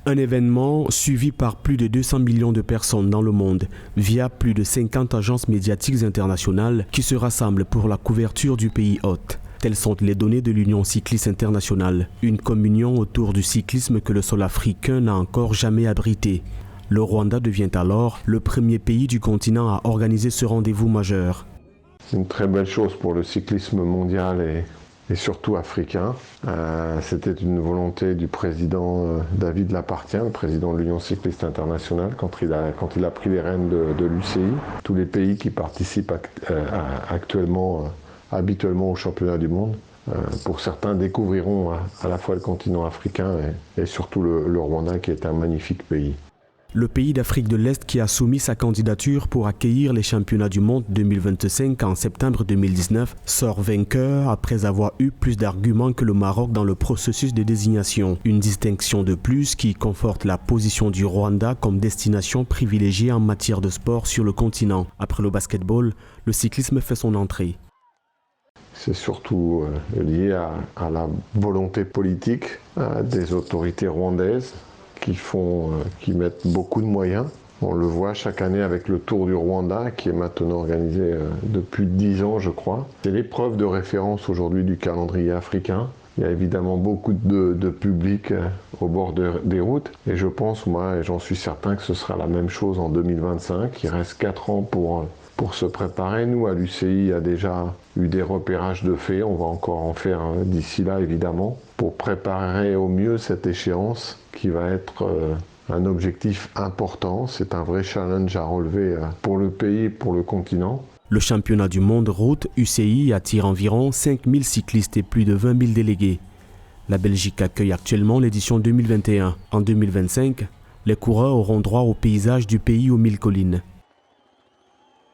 Un événement suivi par plus de 200 millions de personnes dans le monde via plus de 50 agences médiatiques internationales qui se rassemblent pour la couverture du pays hôte. Telles sont les données de l'Union cycliste internationale, une communion autour du cyclisme que le sol africain n'a encore jamais abrité. Le Rwanda devient alors le premier pays du continent à organiser ce rendez-vous majeur. C'est une très belle chose pour le cyclisme mondial et surtout africain. C'était une volonté du président David Lapartien, le président de l'Union cycliste internationale, quand il a pris les rênes de l'UCI. Tous les pays qui participent habituellement au championnat du monde, pour certains découvriront à la fois le continent africain et surtout le Rwanda, qui est un magnifique pays. Le pays d'Afrique de l'Est qui a soumis sa candidature pour accueillir les championnats du monde 2025 en septembre 2019 sort vainqueur après avoir eu plus d'arguments que le Maroc dans le processus de désignation. Une distinction de plus qui conforte la position du Rwanda comme destination privilégiée en matière de sport sur le continent. Après le basketball, le cyclisme fait son entrée. C'est surtout lié à la volonté politique des autorités rwandaises qui mettent beaucoup de moyens. On le voit chaque année avec le Tour du Rwanda, qui est maintenant organisé depuis 10 ans, je crois. C'est l'épreuve de référence aujourd'hui du calendrier africain. Il y a évidemment beaucoup de public au bord des routes. Et je pense, moi, et j'en suis certain, que ce sera la même chose en 2025. Il reste 4 ans pour se préparer. Nous, à l'UCI, il y a déjà eu des repérages de faits. On va encore en faire d'ici là, évidemment, pour préparer au mieux cette échéance qui va être un objectif important. C'est un vrai challenge à relever pour le pays et pour le continent. Le championnat du monde route UCI attire environ 5000 cyclistes et plus de 20 000 délégués. La Belgique accueille actuellement l'édition 2021. En 2025, les coureurs auront droit au paysage du pays aux 1000 collines.